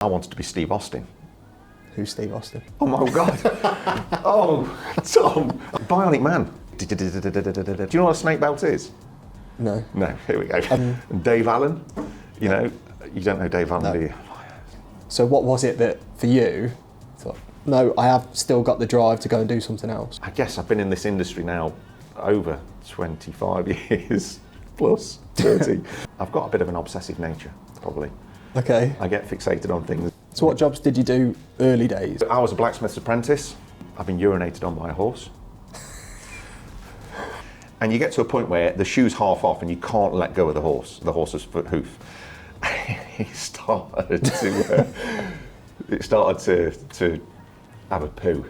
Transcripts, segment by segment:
I wanted to be Steve Austin. Who's Steve Austin? Oh my God. Oh, Tom. Bionic Man. Do you know what a snake belt is? No. No, here we go. And Dave Allen, you know, you don't know Dave Allen, do you? So what was it that, for you, thought, no, I have still got the drive to go and do something else? I guess I've been in this industry now over 25 years, plus 30. I've got a bit of an obsessive nature, probably. Okay. I get fixated on things. So what jobs did you do early days? I was a blacksmith's apprentice. I've been urinated on by a horse. And you get to a point where the shoe's half off and you can't let go of the horse's foot hoof. It started to have a poo.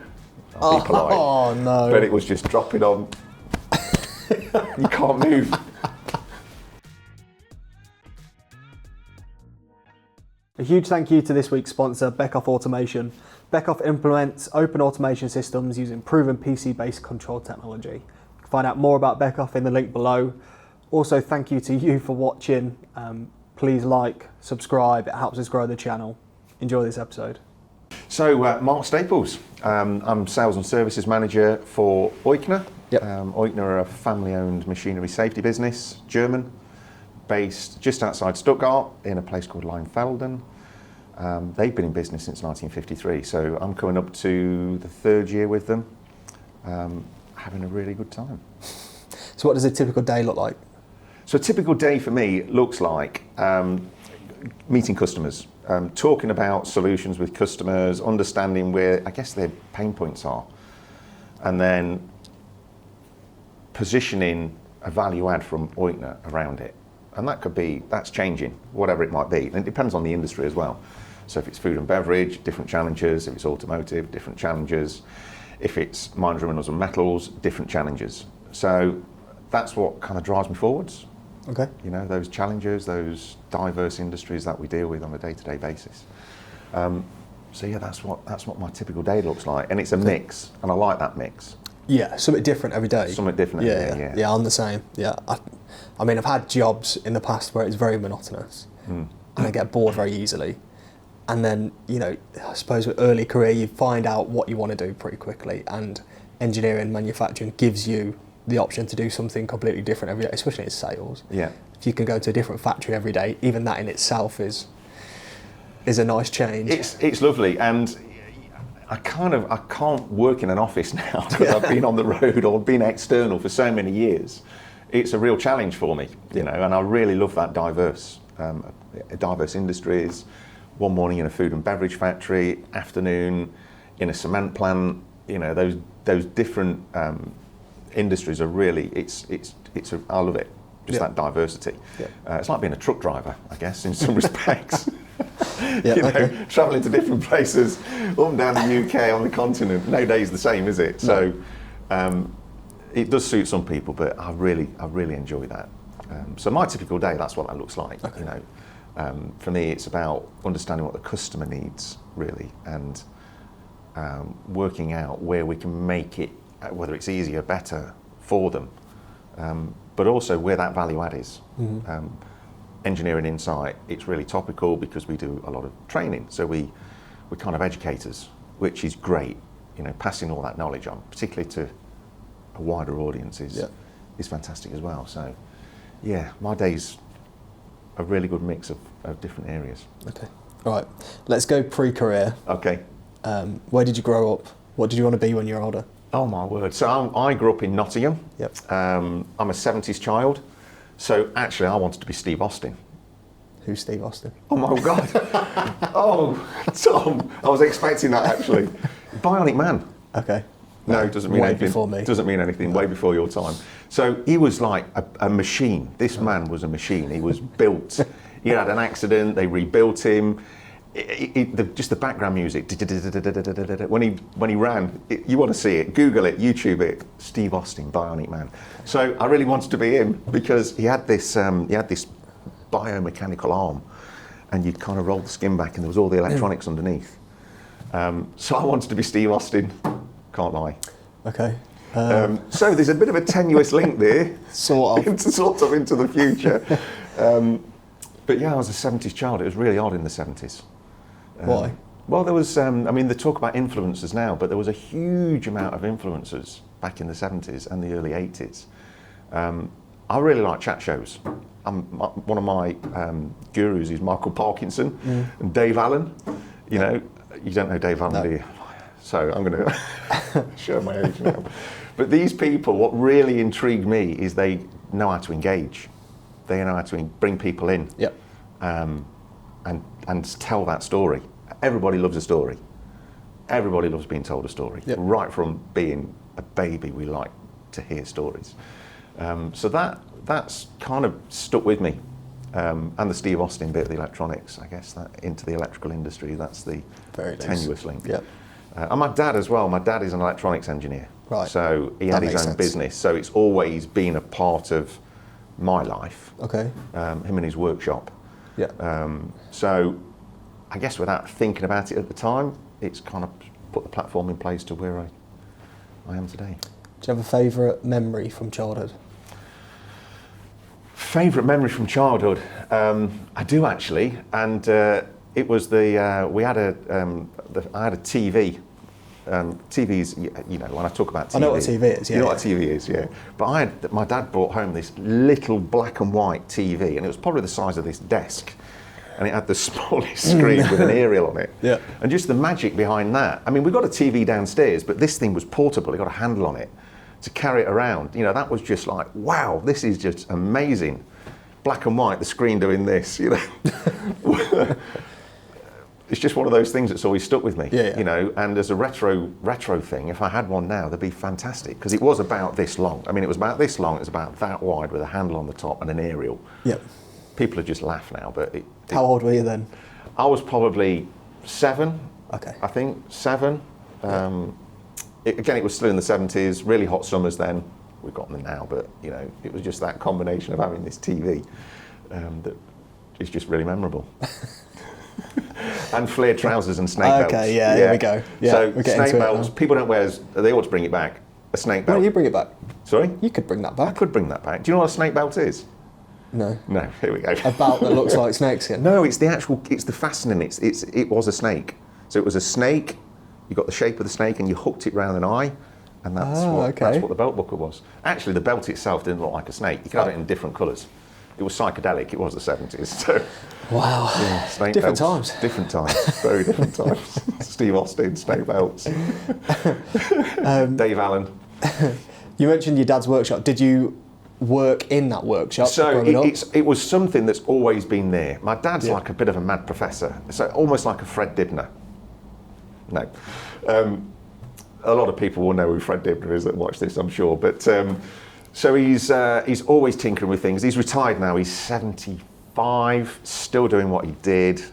I'll be polite. Oh no. But it was just dropping on. You can't move. A huge thank you to this week's sponsor, Beckhoff Automation. Beckhoff implements open automation systems using proven PC-based control technology. You can find out more about Beckhoff in the link below. Also, thank you to you for watching. Please like, subscribe, it helps us grow the channel. Enjoy this episode. So, Mark Staples, I'm Sales and Services Manager for Oikner. Yep. Oikner are a family-owned machinery safety business, German, based just outside Stuttgart in a place called Leinfelden. They've been in business since 1953, so I'm coming up to the third year with them, having a really good time. So what does a typical day look like? So a typical day for me looks like meeting customers, talking about solutions with customers, understanding where, I guess, their pain points are, and then positioning a value add from Oikner around it. And that's changing, whatever it might be. And it depends on the industry as well. So if it's food and beverage, different challenges. If it's automotive, different challenges. If it's miners, minerals and metals, different challenges. So that's what kind of drives me forwards. Okay. You know, those challenges, those diverse industries that we deal with on a day-to-day basis. So yeah, that's what my typical day looks like. And it's a mix, and I like that mix. Yeah, something different every day. Something different every day, yeah. Yeah, I'm the same. Yeah, I mean, I've had jobs in the past where it's very monotonous, and I get bored very easily. And then, you know, I suppose with early career, you find out what you want to do pretty quickly, and engineering, manufacturing gives you the option to do something completely different every day, especially in sales. Yeah. If you can go to a different factory every day, even that in itself is a nice change. It's lovely, and I can't work in an office now because I've been on the road or been external for so many years. It's a real challenge for me, you know, and I really love that diverse industries. One morning in a food and beverage factory, afternoon in a cement plant. You know, those different industries are really. I love it. Just that diversity. Yeah. It's like being a truck driver, I guess, in some respects. Travelling to different places, up and down the UK, on the continent. No day's the same, is it? So it does suit some people, but I really enjoy that. So my typical day, that's what that looks like. Okay. You know, for me, it's about understanding what the customer needs, really, and working out where we can make it, whether it's easier, better for them, but also where that value add is. Mm-hmm. Engineering insight, it's really topical because we do a lot of training, so we're kind of educators, which is great, you know, passing all that knowledge on, particularly to a wider audience is fantastic as well. So yeah, my day's a really good mix of different areas. Okay, all right, let's go pre-career. Okay. Where did you grow up? What did you want to be when you were older? Oh my word, so I grew up in Nottingham. Yep. I'm a 70s child. So actually, I wanted to be Steve Austin. Who's Steve Austin? Oh my God! Oh, Tom, I was expecting that actually. Bionic Man. Okay. No, it doesn't mean anything. Way before me. Doesn't mean anything. Way before your time. So he was like a machine. This man was a machine. He was built. He had an accident. They rebuilt him. Just the background music. When he ran, you want to see it. Google it. YouTube it. Steve Austin, Bionic Man. So I really wanted to be him because he had this biomechanical arm, and you'd kind of roll the skin back, and there was all the electronics underneath. So I wanted to be Steve Austin. Can't lie. Okay. So there's a bit of a tenuous link there, sort of into the future. But yeah, I was a 70s child. It was really odd in the 70s. Why? Well, there was, I mean, they talk about influencers now, but there was a huge amount of influencers back in the 70s and the early 80s. I really like chat shows. One of my gurus is Michael Parkinson and Dave Allen. You know, you don't know Dave Allen, do you? So I'm going to show my age now. But these people, what really intrigued me is they know how to engage. They know how to bring people in and tell that story. Everybody loves a story. Everybody loves being told a story. Yep. Right from being a baby, we like to hear stories. So that's kind of stuck with me. And the Steve Austin bit of the electronics, I guess, that into the electrical industry, that's the Very tenuous link. Yep. And my dad as well, my dad is an electronics engineer. Right. So he That had his makes own sense. business, so it's always been a part of my life, Okay. him and his workshop. Yeah. So I guess without thinking about it at the time, it's kind of put the platform in place to where I am today. Do you have a favourite memory from childhood? Favourite memory from childhood? I do actually, and it was I had a TV. TVs, you know, when I talk about TV, I know what a TV is, yeah. You know what a TV is, yeah. But my dad brought home this little black and white TV, and it was probably the size of this desk, and it had the smallest screen with an aerial on it. Yeah. And just the magic behind that. I mean, we got a TV downstairs, but this thing was portable. It got a handle on it to carry it around. You know, that was just like, wow, this is just amazing. Black and white, the screen doing this, you know. It's just one of those things that's always stuck with me, Yeah. you know. And as a retro thing, if I had one now, they'd be fantastic because it was about this long. I mean, it was about this long. It was about that wide with a handle on the top and an aerial. Yep. People would just laugh now, but How old were you then? I was probably 7. Okay. I think 7. Again, it was still in the 70s. Really hot summers then. We've got them now, but you know, it was just that combination of having this TV that is just really memorable. And flared trousers and snake belts. Okay, yeah, here we go. Yeah, so we're getting snake into it belts, now. people don't wear, they ought to bring it back. A snake Why belt. don't you bring it back? Sorry? You could bring that I back. could bring that back. Do you know what a snake belt is? No. No, here we go. A belt that looks like snakeskin. No, it's the fastening. It was a snake. So it was a snake, you got the shape of the snake and you hooked it round an eye, and that's what the belt buckle was. Actually, the belt itself didn't look like a snake. You could have it in different colours. It was psychedelic, it was the 70s. So, Wow. yeah, snake Different belts. times. Different times, very different times. Steve Austin, snake belts. Dave Allen. You mentioned your dad's workshop. Did you work in that workshop So growing up? it was something that's always been there. My dad's like a bit of a mad professor, so almost like a Fred Dibner. No. A lot of people will know who Fred Dibner is that watch this, I'm sure. But so he's always tinkering with things. He's retired now. He's 75, still doing what he did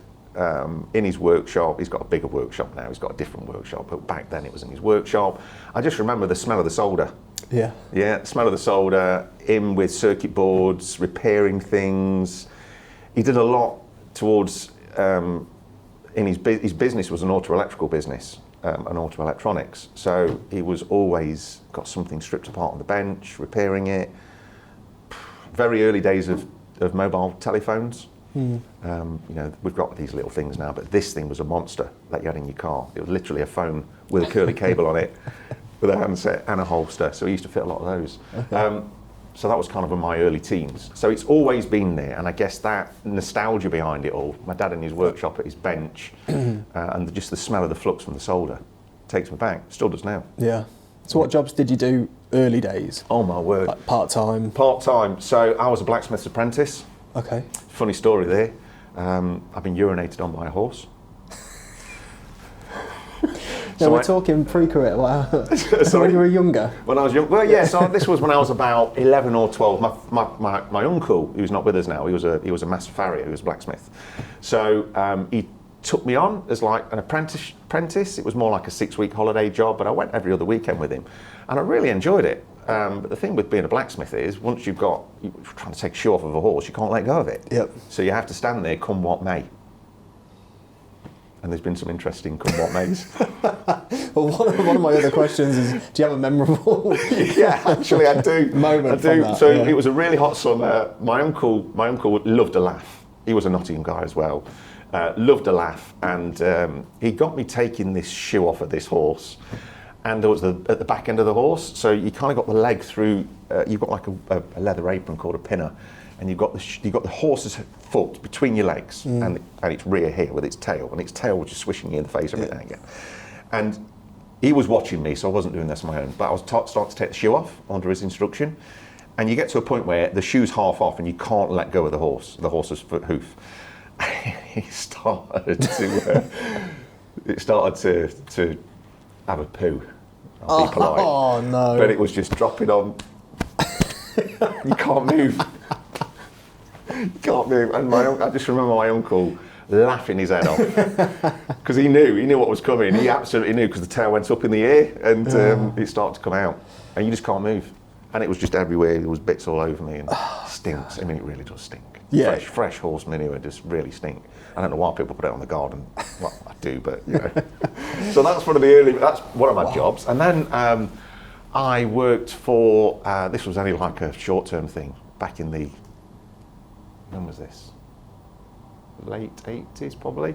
in his workshop. He's got a bigger workshop now. He's got a different workshop, but back then it was in his workshop. I just remember the smell of the solder. Yeah. Yeah, smell of the solder, in with circuit boards, repairing things. He did a lot towards, in his business was an auto electrical business, and auto electronics. So he was always got something stripped apart on the bench, repairing it. Very early days of mobile telephones. You know, we've got these little things now, but this thing was a monster that you had in your car. It was literally a phone with a curly cable on it, with a handset and a holster. So we used to fit a lot of those. Okay. So that was kind of in my early teens. So it's always been there, and I guess that nostalgia behind it all, my dad in his workshop at his bench, and just the smell of the flux from the solder takes me back, still does now. Yeah. So what jobs did you do early days? Oh my word. Like part-time? Part-time. So I was a blacksmith's apprentice. Okay. Funny story there. I've been urinated on by a horse. No, we're talking pre-career. Wow. When you were younger? When I was young, well, yeah. So this was when I was about 11 or 12. My uncle, who's not with us now, he was a master farrier, he was a blacksmith. So he took me on as like an apprentice. It was more like a 6-week holiday job, but I went every other weekend with him, and I really enjoyed it. But the thing with being a blacksmith is, once you're trying to take a shoe off of a horse, you can't let go of it. Yep. So you have to stand there, come what may. And there's been some interesting come what mays. Well, one of my other questions is, do you have a memorable Yeah, actually I do. moment I do. from that? So yeah. it was a really hot summer. My uncle loved a laugh. He was a Nottingham guy as well. Loved a laugh, and he got me taking this shoe off of this horse. And there was at the back end of the horse, so you kind of got the leg through. You've got like a leather apron called a pinner, and you've got the horse's foot between your legs, and its rear here with its tail, and its tail was just swishing you in the face every now and again. And he was watching me, so I wasn't doing this on my own. But I was starting to take the shoe off under his instruction, and you get to a point where the shoe's half off, and you can't let go of the horse's foot hoof. It started to have a poo. I'll be polite. Oh no! But it was just dropping on. You can't move. You can't move. And I just remember my uncle laughing his head off because he knew what was coming. He absolutely knew, because the tail went up in the air and it started to come out, and you just can't move. And it was just everywhere. There was bits all over me, and stinks. God. I mean, it really does stink. Yeah. Fresh horse manure just really stink. I don't know why people put it on the garden. Well, I do, but you know. So that's that's one of my jobs. And then I worked for, this was only like a short-term thing back in the, when was this? Late 80s probably.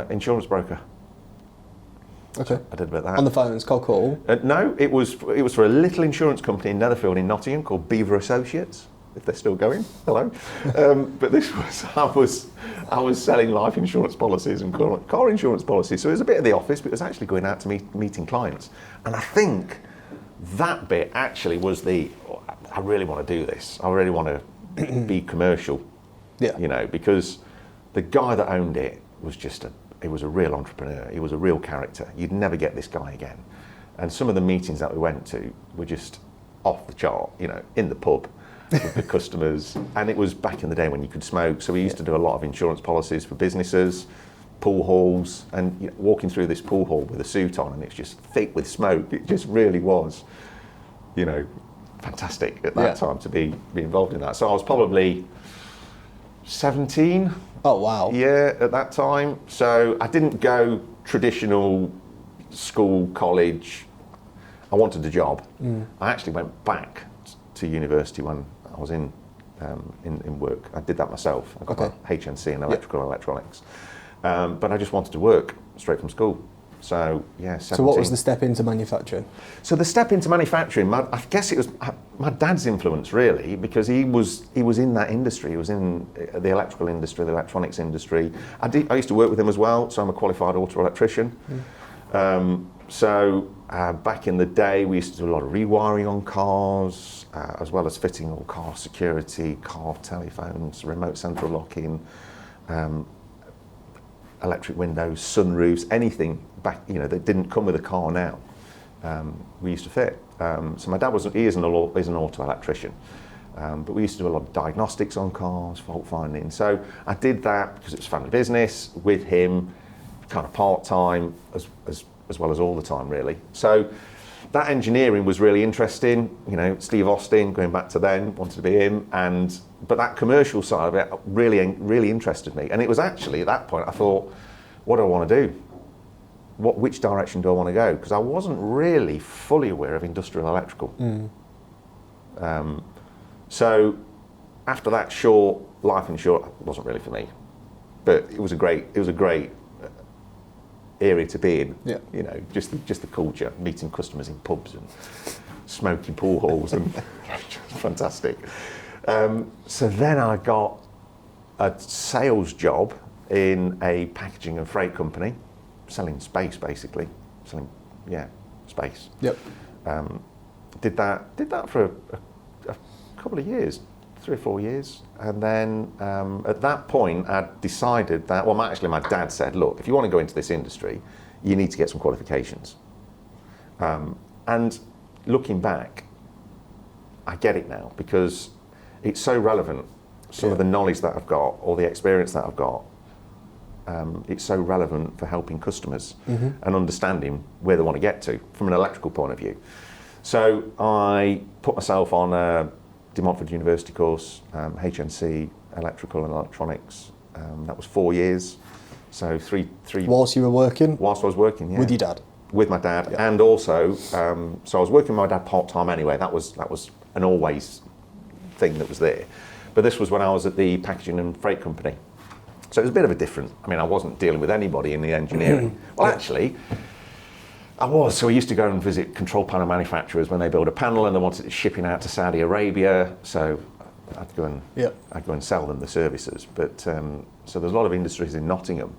Insurance broker. Okay. I did a bit of that. On the phones, cold call? No, it was for a little insurance company in Netherfield in Nottingham called Beaver Associates, if they're still going. Hello. But this was, I was selling life insurance policies and car insurance policies. So it was a bit of the office, but it was actually going out to meeting clients. And I think that bit actually was I really want to do this. I really want to be commercial. Yeah. You know, because the guy that owned it was he was a real entrepreneur. He was a real character. You'd never get this guy again. And some of the meetings that we went to were just off the chart, you know, in the pub with the customers. And it was back in the day when you could smoke. So we used to do a lot of insurance policies for businesses, pool halls, and you know, walking through this pool hall with a suit on, and it's just thick with smoke. It just really was, you know, fantastic at that time to be involved in that. So I was probably 17. Oh wow. Yeah, at that time. So I didn't go traditional school, college. I wanted a job. I actually went back to university when I was in work. I did that myself. I got my HNC in electrical and electronics. But I just wanted to work straight from school. So yeah, 17. So what was the step into manufacturing? So the step into manufacturing, I guess it was my dad's influence really, because he was in that industry. He was in the electrical industry, the electronics industry. I used to work with him as well, so I'm a qualified auto electrician. Back in the day, we used to do a lot of rewiring on cars, as well as fitting all car security, car telephones, remote central locking, electric windows, sunroofs, anything back, you know, that didn't come with a car now. We used to fit. So my dad is an auto electrician, but we used to do a lot of diagnostics on cars, fault finding. So I did that because it was family business with him, kind of part time as well as all the time really. So that engineering was really interesting. You know, Steve Austin, going back to then, wanted to be him, but that commercial side of it really interested me. And it was actually at that point I thought, what do I want to do? Which direction do I want to go? Because I wasn't really fully aware of industrial electrical. So after that short life insurance, it wasn't really for me, but it was a great area to be in. Yeah. You know, just the culture, meeting customers in pubs and smoking pool halls, and fantastic. So then I got a sales job in a packaging and freight company, selling space basically, space. Yep. Did that for a couple of years, 3 or 4 years, and then at that point I'd decided that, well, actually my dad said, look, if you want to go into this industry, you need to get some qualifications. And looking back, I get it now, because it's so relevant. Some of the knowledge that I've got, or the experience that I've got, it's so relevant for helping customers and understanding where they want to get to from an electrical point of view. So I put myself on a De Montfort University course, HNC, electrical and electronics. That was 4 years. So three. Whilst you were working? Whilst I was working, yeah. With your dad? With my dad, and also, so I was working with my dad part-time anyway. That was an always thing that was there. But this was when I was at the packaging and freight company. So it was a bit of a different, I mean, I wasn't dealing with anybody in the engineering. Well, actually, I was. So we used to go and visit control panel manufacturers when they build a panel and they wanted it shipping out to Saudi Arabia. So I'd go and sell them the services. But so there's a lot of industries in Nottingham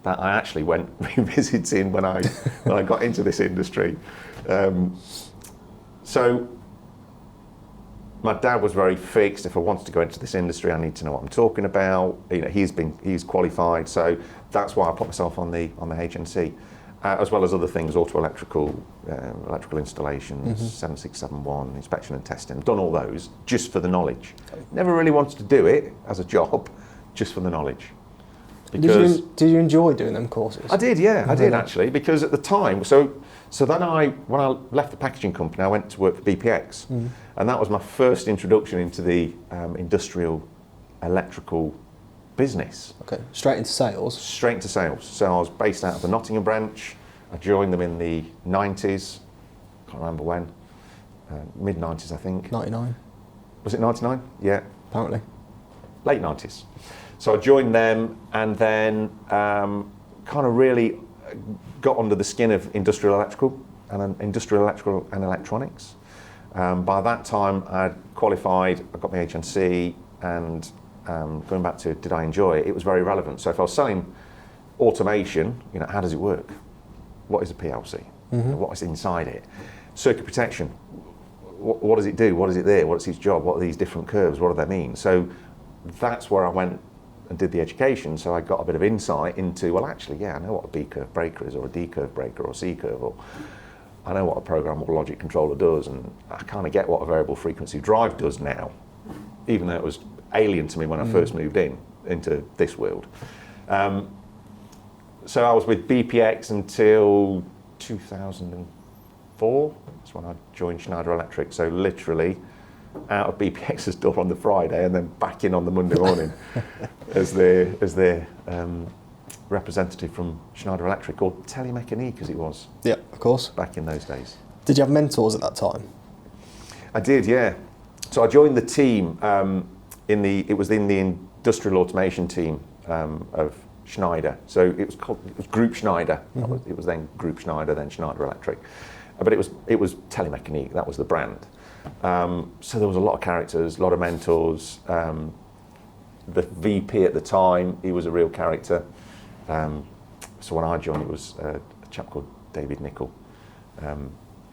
that I actually went revisiting when I got into this industry. So my dad was very fixed. If I wanted to go into this industry, I need to know what I'm talking about. You know, he's qualified, so that's why I put myself on the HNC, as well as other things, auto electrical installations, 7671, inspection and testing. I've done all those just for the knowledge. Never really wanted to do it as a job, just for the knowledge. Did you enjoy doing them courses? I did, yeah, I did actually, because at the time, so then when I left the packaging company, I went to work for BPX, and that was my first introduction into the industrial electrical business. Okay, straight into sales? Straight into sales. So I was based out of the Nottingham branch. I joined them in the 90s, can't remember when, mid-90s I think. 99. Was it 99? Yeah. Apparently. Late 90s. So I joined them and then kind of really got under the skin of industrial electrical and electronics. By that time I'd qualified, I got my HNC, and going back to did I enjoy it, it was very relevant. So if I was selling automation, you know, how does it work? What is a PLC? What is inside it? Circuit protection, what does it do? What is it there? What's its job? What are these different curves? What do they mean? So that's where I went and did the education, so I got a bit of insight into, well actually, yeah, I know what a B curve breaker is, or a D curve breaker, or a C curve, or I know what a programmable logic controller does, and I kind of get what a variable frequency drive does now, even though it was alien to me when I first moved into this world. So I was with BPX until 2004, that's when I joined Schneider Electric, so literally out of BPX's door on the Friday and then back in on the Monday morning as their representative from Schneider Electric, or Telemechanique as it was. Yeah, of course. Back in those days. Did you have mentors at that time? I did, yeah. So I joined the team it was in the industrial automation team of Schneider. So it was Group Schneider. It was then Group Schneider, then Schneider Electric. But it was Telemechanique, that was the brand. So there was a lot of characters, a lot of mentors. The VP at the time, he was a real character. So when I joined, it was a chap called David Nicol.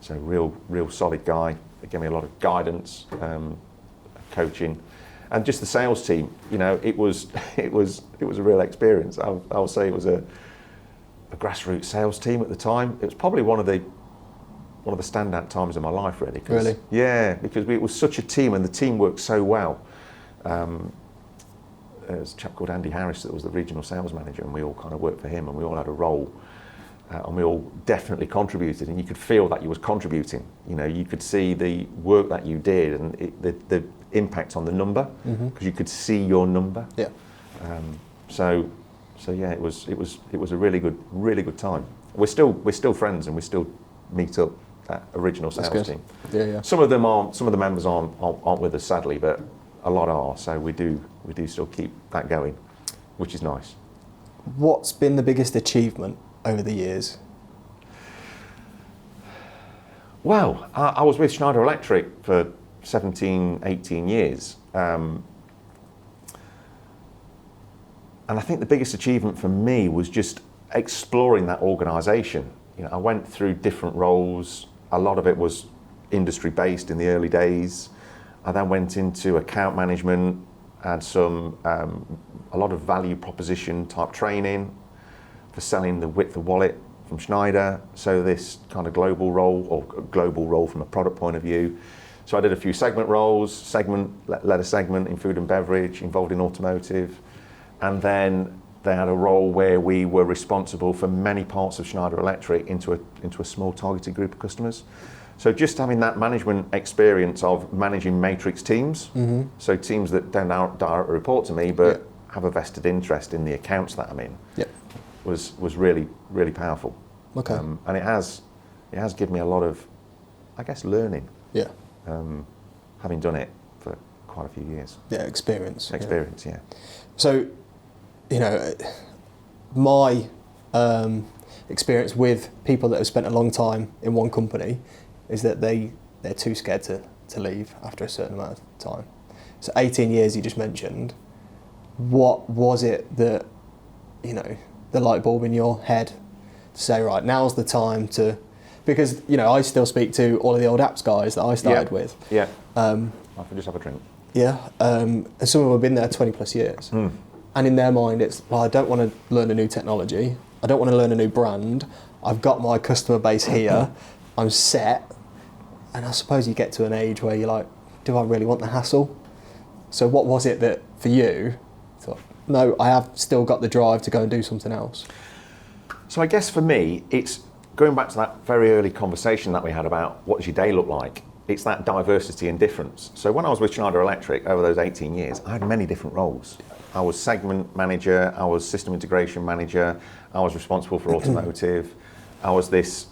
So real solid guy. He gave me a lot of guidance, coaching, and just the sales team. You know, it was a real experience. I'll say it was a grassroots sales team at the time. It was probably one of the standout times of my life, really. Really? Yeah, because it was such a team, and the team worked so well. There was a chap called Andy Harris that was the regional sales manager, and we all kind of worked for him, and we all had a role, and we all definitely contributed, and you could feel that you was contributing. You know, you could see the work that you did, and the impact on the number, because you could see your number. Yeah. So yeah, it was a really good time. We're still friends, and we still meet up. That original sales team. Yeah. Some of the members aren't with us, sadly, but a lot are. So we do still keep that going, which is nice. What's been the biggest achievement over the years? Well, I was with Schneider Electric for 17, 18 years. And I think the biggest achievement for me was just exploring that organisation. You know, I went through different roles. A lot of it was industry-based in the early days. I then went into account management, had a lot of value proposition type training for selling the width of wallet from Schneider. So this kind of global role from a product point of view. So I did a few segment roles, led a segment in food and beverage, involved in automotive, and then they had a role where we were responsible for many parts of Schneider Electric into a small targeted group of customers. So just having that management experience of managing matrix teams, so teams that don't directly report to me, but have a vested interest in the accounts that I'm in, was really, really powerful. Okay. And it has given me a lot of, I guess, learning. Yeah. Having done it for quite a few years. Yeah, experience. Yeah. So my experience with people that have spent a long time in one company is that they're too scared to leave after a certain amount of time. So 18 years you just mentioned. What was it that, the light bulb in your head to say, right, now's the time to, because, I still speak to all of the old apps guys that I started with. Yeah. I can just have a drink. Yeah. And some of them have been there 20 plus years. And in their mind, it's, well, I don't want to learn a new technology. I don't want to learn a new brand. I've got my customer base here. I'm set. And I suppose you get to an age where you're like, do I really want the hassle? So what was it that, for you, thought, no, I have still got the drive to go and do something else? So I guess for me, it's going back to that very early conversation that we had about what does your day look like? It's that diversity and difference. So when I was with Schneider Electric over those 18 years, I had many different roles. I was segment manager, I was system integration manager, I was responsible for automotive, I was this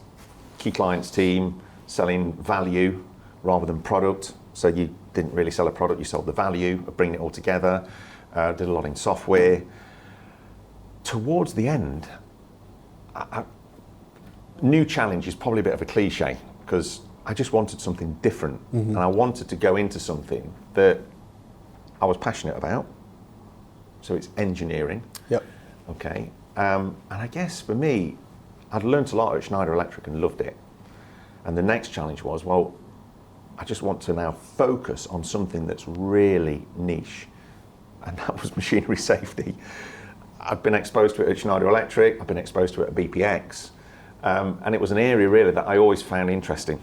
key clients team selling value rather than product. So you didn't really sell a product, you sold the value of bringing it all together. Did a lot in software. Towards the end, new challenge is probably a bit of a cliche because I just wanted something different, and I wanted to go into something that I was passionate about. So it's engineering. Yep. Okay. And I guess for me, I'd learned a lot at Schneider Electric and loved it. And the next challenge was, well, I just want to now focus on something that's really niche, and that was machinery safety. I've been exposed to it at Schneider Electric, I've been exposed to it at BPX, and it was an area really that I always found interesting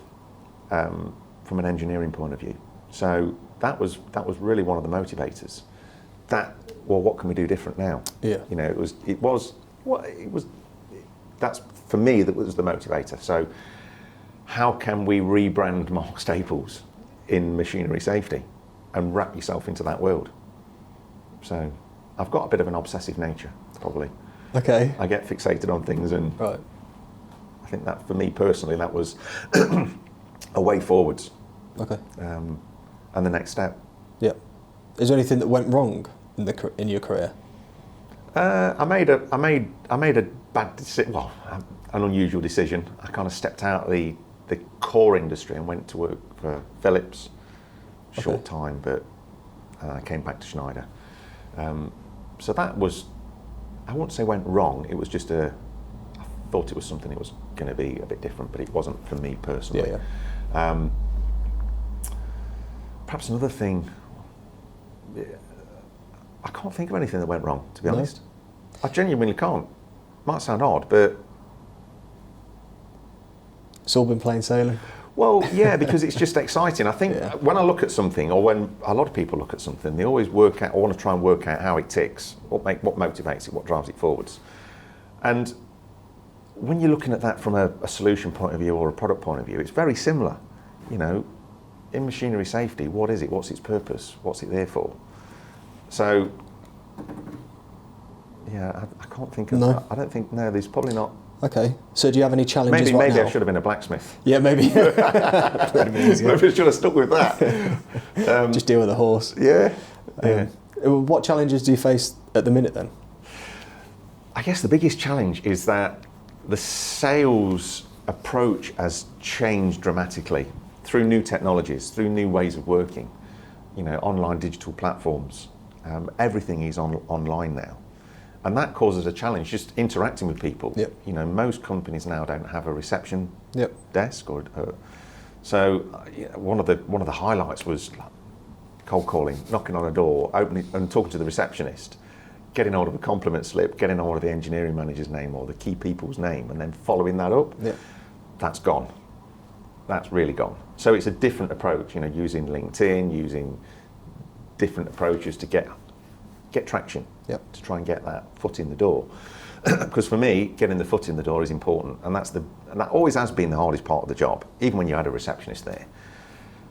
from an engineering point of view. So that was really one of the motivators. What can we do different now? Yeah. That's for me, that was the motivator. So how can we rebrand Mark Staples in machinery safety and wrap yourself into that world? So I've got a bit of an obsessive nature, probably. Okay. I get fixated on things, and right. I think that for me personally, that was a way forwards. Okay. And the next step. Yeah. Is there anything that went wrong in your career? I made a bad decision. Well, an unusual decision. I kind of stepped out of the core industry and went to work for Philips. Short time, but I came back to Schneider. So that was, I won't say went wrong. It was just I thought it was something that was going to be a bit different, but it wasn't for me personally. Yeah. Perhaps another thing. I can't think of anything that went wrong, to be honest. I genuinely can't. Might sound odd, but it's all been plain sailing. Well, yeah, because it's just exciting. I think when I look at something, or when a lot of people look at something, they always work out, or want to try and work out how it ticks, what motivates it, what drives it forwards. And when you're looking at that from a solution point of view or a product point of view, it's very similar. In machinery safety, what is it? What's its purpose? What's it there for? So, yeah, I can't think of that. I don't think, there's probably not. Okay, so do you have any challenges maybe now? I should have been a blacksmith. Yeah, maybe. Maybe I should have stuck with that. Just deal with the horse. Yeah. What challenges do you face at the minute then? I guess the biggest challenge is that the sales approach has changed dramatically through new technologies, through new ways of working, online digital platforms. Everything is online now. And that causes a challenge, just interacting with people. Yep. Most companies now don't have a reception desk, so one of the highlights was cold calling, knocking on a door, opening and talking to the receptionist, getting hold of a compliment slip, getting hold of the engineering manager's name or the key people's name, and then following that up. Yep. That's gone. That's really gone. So it's a different approach, using LinkedIn, using different approaches to get traction. Yep. To try and get that foot in the door. Because for me, getting the foot in the door is important, and that always has been the hardest part of the job, even when you had a receptionist there.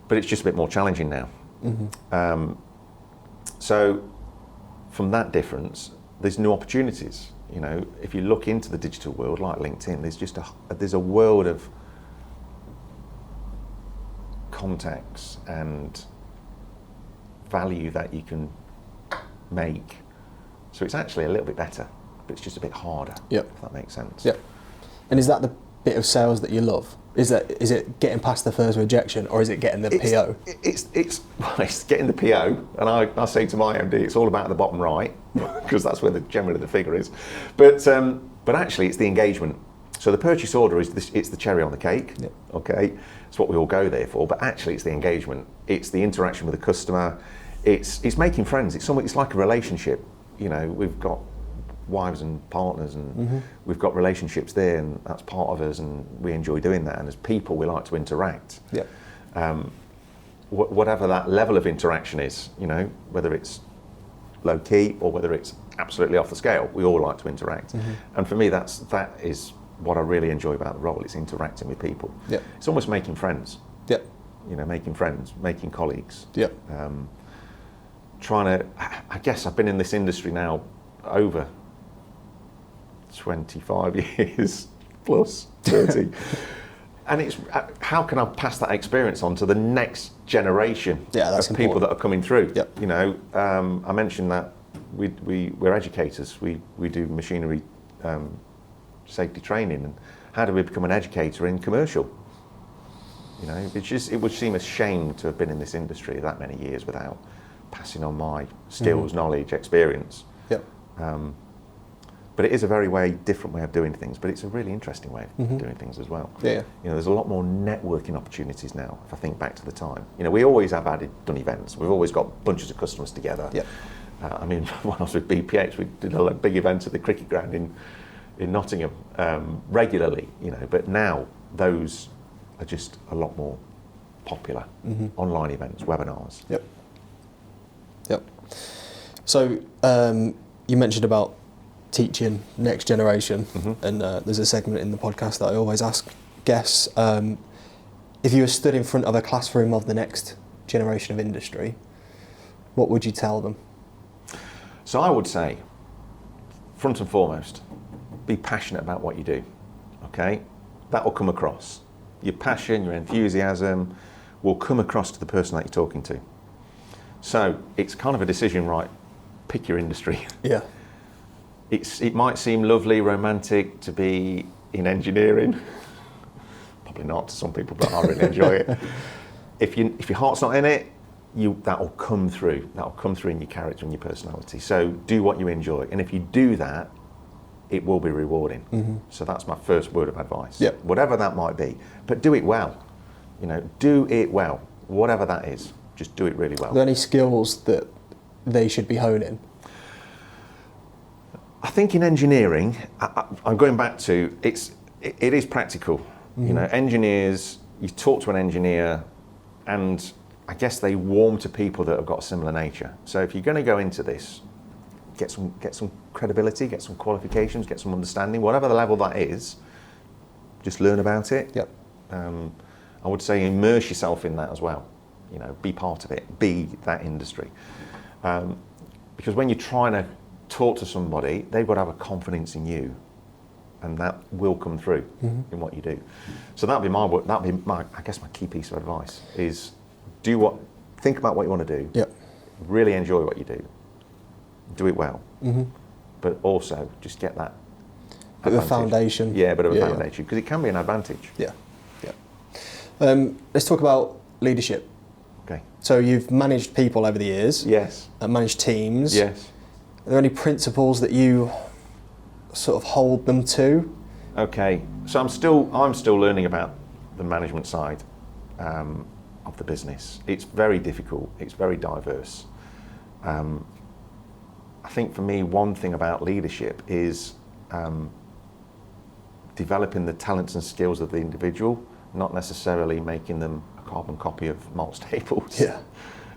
But it's just a bit more challenging now. Mm-hmm. So from that difference, there's new opportunities. If you look into the digital world like LinkedIn, there's a world of contacts and value that you can make So it's actually a little bit better, but it's just a bit harder, Yep. if that makes sense. Yep. And is that the bit of sales that you love? Is it getting past the first rejection, or is it getting the PO? It's getting the PO, and I say to my MD, it's all about the bottom right, because that's where generally the figure is. But actually, it's the engagement. So the purchase order it's the cherry on the cake. Yep. Okay, it's what we all go there for. But actually, it's the engagement. It's the interaction with the customer. It's making friends. It's like a relationship. You know, we've got wives and partners, and we've got relationships there, and that's part of us, and we enjoy doing that. And as people, we like to interact. Yeah. Whatever that level of interaction is, you know, whether it's low key or whether it's absolutely off the scale, we all like to interact. And for me, that is what I really enjoy about the role. It's interacting with people. Yeah. It's almost making friends. Yeah. You know, making friends, making colleagues. Yeah. Trying to, I guess I've been in this industry now over 25 years plus 30. And it's how can I pass that experience on to the next generation of people that are coming through? Yep. You know, I mentioned that we're educators. We do machinery safety training, and how do we become an educator in commercial? You know, it would seem a shame to have been in this industry that many years without passing on my skills, knowledge, experience. Yep. But it is a very different way of doing things, but it's a really interesting way of doing things as well. Yeah. You know, there's a lot more networking opportunities now, if I think back to the time. You know, we always have done events. We've always got bunches of customers together. Yep. I mean, when I was with BPH, we did a big event at the cricket ground in Nottingham regularly, you know, but now those are just a lot more popular. Online events, webinars. Yep. Yep. So you mentioned about teaching next generation, and there's a segment in the podcast that I always ask guests, if you were stood in front of a classroom of the next generation of industry, what would you tell them? So I would say, front and foremost, be passionate about what you do, okay? That will come across. Your passion, your enthusiasm will come across to the person that you're talking to. So it's kind of a decision, right? Pick your industry. Yeah. It might seem lovely, romantic to be in engineering. Probably not to some people, but I really enjoy it. If your heart's not in it, that will come through. That will come through in your character and your personality. So do what you enjoy, and if you do that, it will be rewarding. So that's my first word of advice. Yep. Whatever that might be, but do it well. You know, do it well. Whatever that is, just do it really well. Are there any skills that they should be honing? I think in engineering, I'm going back to it is practical. You know, engineers, you talk to an engineer, and I guess they warm to people that have got a similar nature. So if you're going to go into this, get some credibility, get some qualifications, get some understanding, whatever the level that is, just learn about it. Yep. I would say immerse yourself in that as well. You know, be part of it, be that industry. Because when you're trying to talk to somebody, they've got to have a confidence in you, and that will come through in what you do. So that'd be my I guess my key piece of advice is think about what you want to do. Yep. Really enjoy what you do. Do it well. But also just get that bit of a foundation. Yeah, a bit of a foundation, because it can be an advantage. Yeah. Yeah. Let's talk about leadership. Okay. So you've managed people over the years. Yes. Managed teams. Yes. Are there any principles that you sort of hold them to? Okay, so I'm still learning about the management side of the business. It's very difficult. It's very diverse. I think for me, one thing about leadership is developing the talents and skills of the individual, not necessarily making them a carbon copy of Malt Staples. Yeah.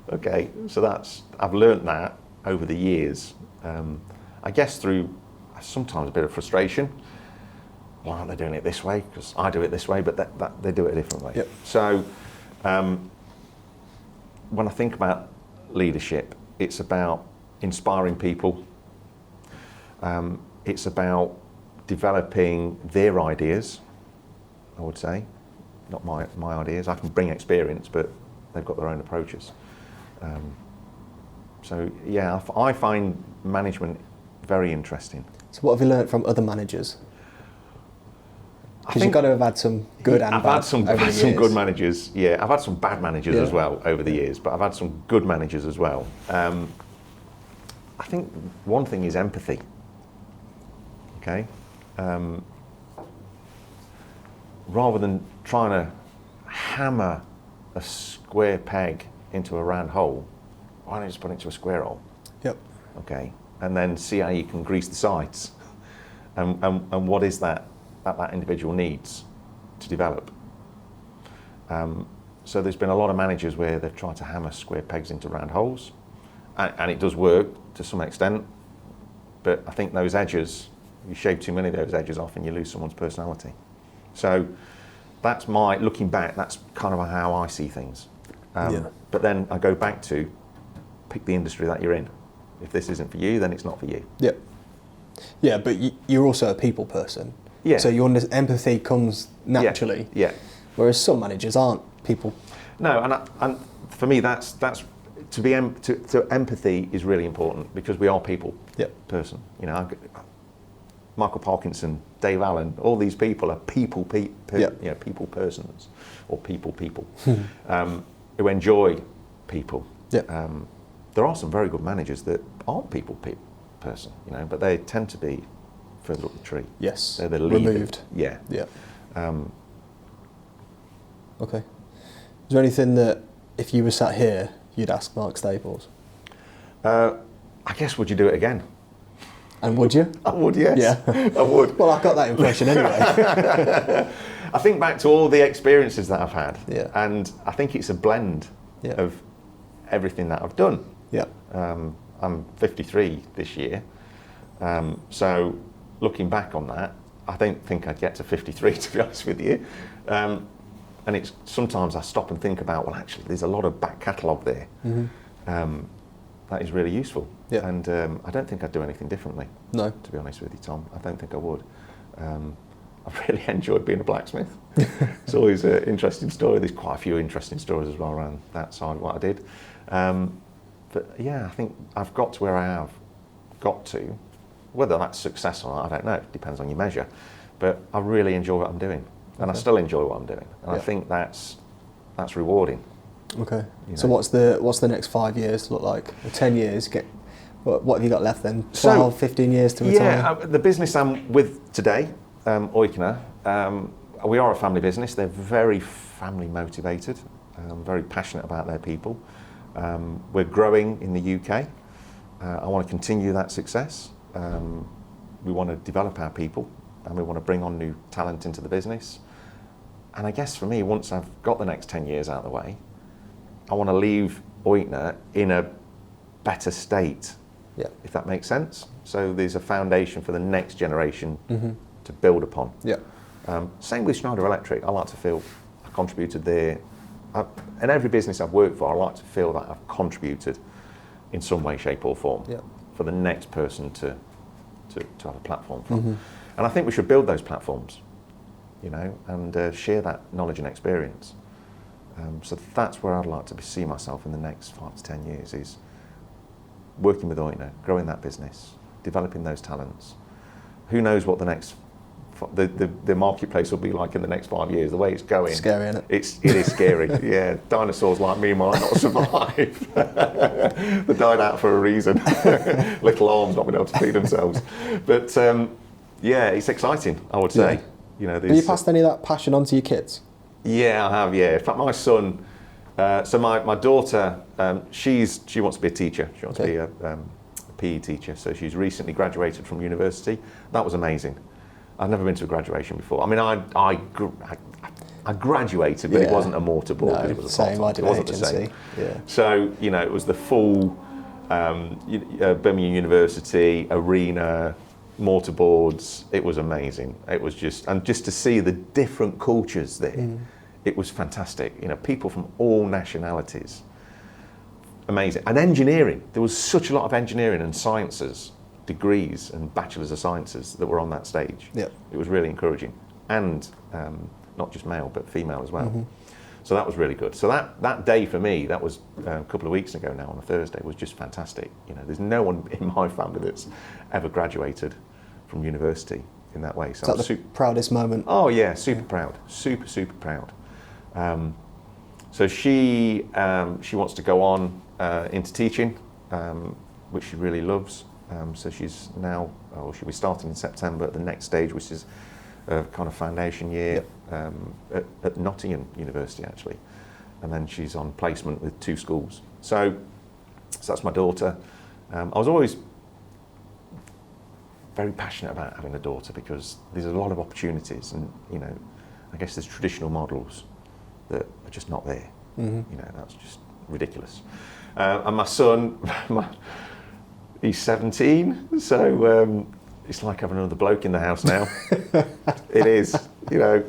Okay, so I've learnt that over the years. I guess through sometimes a bit of frustration. Why aren't they doing it this way? Because I do it this way, but they do it a different way. Yep. So when I think about leadership, it's about inspiring people. It's about developing their ideas, I would say. Not my ideas. I can bring experience, but they've got their own approaches. So yeah, I find management very interesting. So what have you learnt from other managers? I Because you've got to have had some good and I've bad had some, over the some years. good managers. Yeah, I've had some bad managers Yeah. as well over the years, but I've had some good managers as well. I think one thing is empathy. Okay, rather than trying to hammer a square peg into a round hole, why don't you just put it into a square hole? Yep. Okay, and then see how you can grease the sides, and what is that individual needs to develop. So there's been a lot of managers where they've tried to hammer square pegs into round holes, and it does work to some extent, but I think those edges, you shave too many of those edges off and you lose someone's personality. So that's looking back, that's kind of how I see things. But then I go back to pick the industry that you're in. If this isn't for you, then it's not for you. Yep. Yeah, but you're also a people person. Yeah. So your empathy comes naturally. Yeah. Whereas some managers aren't people. No, and for me, that's to empathy is really important because we are people. Yep. Person. You know, Michael Parkinson, Dave Allen, all these people are people persons or people who enjoy people. Yep. There are some very good managers that aren't people person, you know, but they tend to be further up the tree. Yes. They're the leader. Removed. Yeah. Yeah. Okay. Is there anything that, if you were sat here, you'd ask Mark Staples? I guess, would you do it again? And would you? I would, yes. Yeah. I would. Well, I've got that impression anyway. I think back to all the experiences that I've had, Yeah. and I think it's a blend Yeah. of everything that I've done. Yeah. I'm 53 this year, so looking back on that, I don't think I'd get to 53 to be honest with you. And it's sometimes I stop and think about, well, actually, there's a lot of back catalogue there. Mm-hmm. That is really useful. Yeah. And I don't think I'd do anything differently. No. To be honest with you, Tom, I don't think I would. I've really enjoyed being a blacksmith. It's always an interesting story. There's quite a few interesting stories as well around that side of what I did. But yeah, I think I've got to where I have got to. Whether that's success or not, I don't know. It depends on your measure. But I really enjoy what I'm doing. And I still enjoy what I'm doing. And I think that's rewarding. Okay. You So know. what's the next 5 years look like? Or 10 years? What have you got left then? 12, 15 years to retire? Yeah, the business I'm with today, Oikener, we are a family business. They're very family motivated, very passionate about their people. We're growing in the UK. I want to continue that success. We want to develop our people and we want to bring on new talent into the business. And I guess for me, once I've got the next 10 years out of the way, I want to leave Oikener in a better state, if that makes sense. So there's a foundation for the next generation to build upon. Yeah. Same with Schneider Electric. I like to feel I contributed there. In every business I've worked for, I like to feel that I've contributed in some way, shape or form for the next person to have a platform from. And I think we should build those platforms, you know, and share that knowledge and experience. So that's where I'd like to see myself in the next 5 to 10 years, is working with Oikener, growing that business, developing those talents. Who knows what the next the marketplace will be like in the next 5 years, the way it's going. Scary, isn't it? It is scary. Yeah, dinosaurs like me might not survive. They died out for a reason. Little arms not being able to feed themselves. But yeah, it's exciting, I would say. Yeah. You know, Have you passed any of that passion on to your kids? Yeah, I have. Yeah, in fact, my son. So my daughter, she wants to be a teacher. She wants to be a PE teacher. So she's recently graduated from university. That was amazing. I've never been to a graduation before. I mean, I graduated, but it wasn't a mortarboard. No, it was a same. I did it wasn't agency. the same. Yeah. So you know, it was the full Birmingham University arena, mortarboards. It was amazing. It was just to see the different cultures there. It was fantastic. You know, people from all nationalities. Amazing. And engineering. There was such a lot of engineering and sciences degrees and bachelors of sciences that were on that stage. Yep. It was really encouraging, and not just male but female as well. So that was really good. So that day for me, that was a couple of weeks ago now on a Thursday, was just fantastic. You know, there's no one in my family that's ever graduated from university in that way. So Is that the proudest moment? Oh yeah, super proud, super proud. So she wants to go on into teaching, which she really loves. So she's now, or she'll be starting in September at the next stage, which is a kind of foundation year at Nottingham University actually, and then she's on placement with 2 schools. So that's my daughter. I was always very passionate about having a daughter because there's a lot of opportunities, and you know, I guess there's traditional models that are just not there. Mm-hmm. You know, that's just ridiculous. And my son, he's 17, so it's like having another bloke in the house now. It is, you know.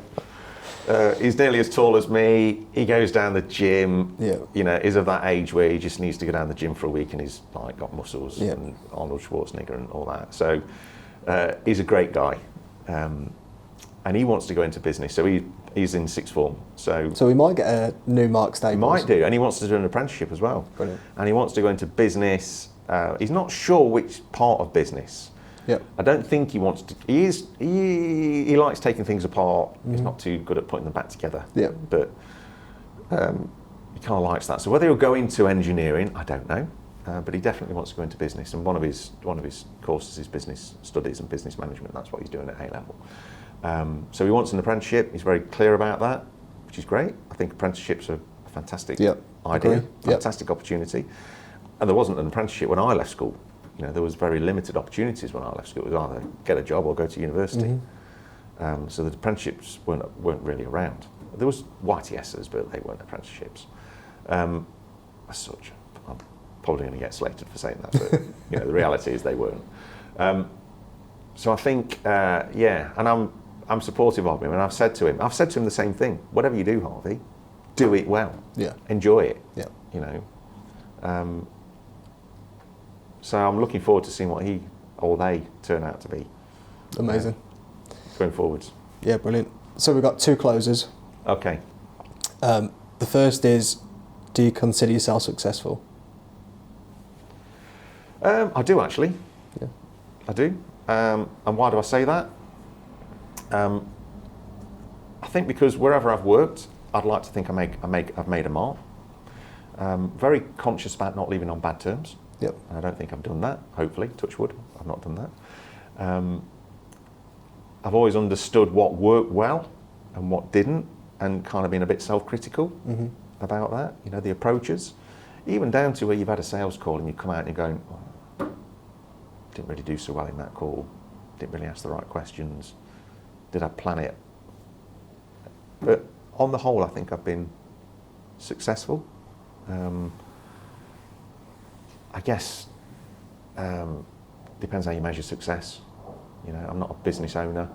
He's nearly as tall as me. He goes down the gym. Yeah. You know, he's of that age where he just needs to go down the gym for a week, and he's like got muscles and Arnold Schwarzenegger and all that. So he's a great guy, and he wants to go into business. So he's in 6th form. So we might get a new Mark Staples. He might do, and he wants to do an apprenticeship as well. Brilliant. And he wants to go into business. He's not sure which part of business. Yep. I don't think he wants to. He likes taking things apart. Mm-hmm. He's not too good at putting them back together. Yep. But he kind of likes that. So whether he'll go into engineering, I don't know. But he definitely wants to go into business. And one of his courses is business studies and business management. That's what he's doing at A level. So he wants an apprenticeship. He's very clear about that, which is great. I think apprenticeships are a fantastic idea, fantastic opportunity. And there wasn't an apprenticeship when I left school. You know, there was very limited opportunities when I left school. It was either get a job or go to university. Mm-hmm. So the apprenticeships weren't really around. There was YTSs, but they weren't apprenticeships. As such, I'm probably going to get selected for saying that, but you know, the reality is they weren't. So I think, and I'm supportive of him, and I've said to him the same thing. Whatever you do, Harvey, do it well. Yeah. Enjoy it. Yeah. You know. So I'm looking forward to seeing what he or they turn out to be. Amazing. Going forwards. Yeah, brilliant. So we've got 2 closers. Okay. The first is, do you consider yourself successful? I do actually. Yeah. I do. And why do I say that? I think because wherever I've worked, I'd like to think I've made a mark. Very conscious about not leaving on bad terms. Yep. I don't think I've done that, hopefully, touch wood, I've not done that. I've always understood what worked well and what didn't, and kind of been a bit self-critical about that, you know, the approaches. Even down to where you've had a sales call and you come out and you're going, oh, didn't really do so well in that call, didn't really ask the right questions, did I plan it? But on the whole, I think I've been successful. I guess depends how you measure success. You know, I'm not a business owner.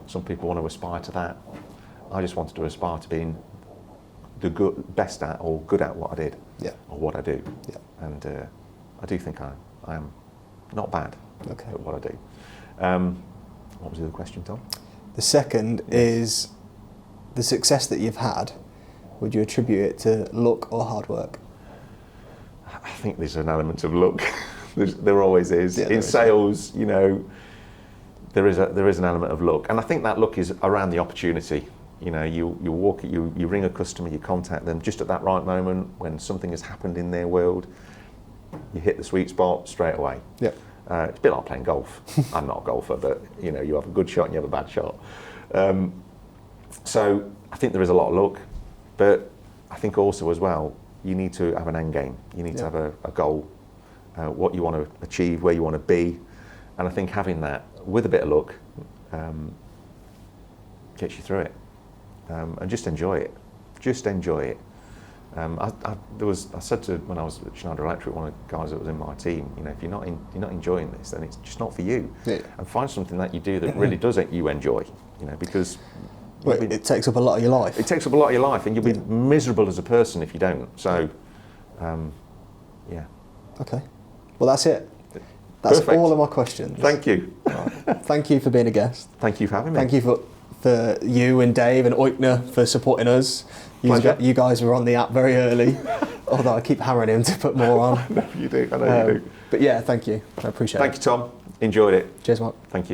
Some people want to aspire to that. I just wanted to aspire to being the best at or good at what I did, or what I do. Yeah. And I do think I am not bad at what I do. What was the other question, Tom? The second is the success that you've had. Would you attribute it to luck or hard work? I think there's an element of luck. There always is. Yeah, in sales, you know, there is an element of luck, and I think that luck is around the opportunity. You know, you ring a customer, you contact them just at that right moment when something has happened in their world. You hit the sweet spot straight away. Yeah. It's a bit like playing golf. I'm not a golfer, but you know, you have a good shot and you have a bad shot. So I think there is a lot of luck, but I think also as well, you need to have an end game. You need to have a goal, what you want to achieve, where you want to be, and I think having that with a bit of luck gets you through it, and just enjoy it. Just enjoy it. I said to when I was at Schneider Electric, one of the guys that was in my team, you know, if you're not enjoying this, then it's just not for you. Yeah. And find something that you do that really does you enjoy. You know, because it takes up a lot of your life. It takes up a lot of your life, and you'll be miserable as a person if you don't. So, yeah. Okay. Well, that's it. That's Perfect. all of my questions. Thank you. Thank you for being a guest. Thank you for having me. Thank you for for you and Dave and Oikner for supporting us. Pleasure. You guys were on the app very early, although I keep hammering him to put more on. I know you do. But yeah, thank you. I appreciate it. Thank you, Tom. Enjoyed it. Cheers, Mark. Thank you.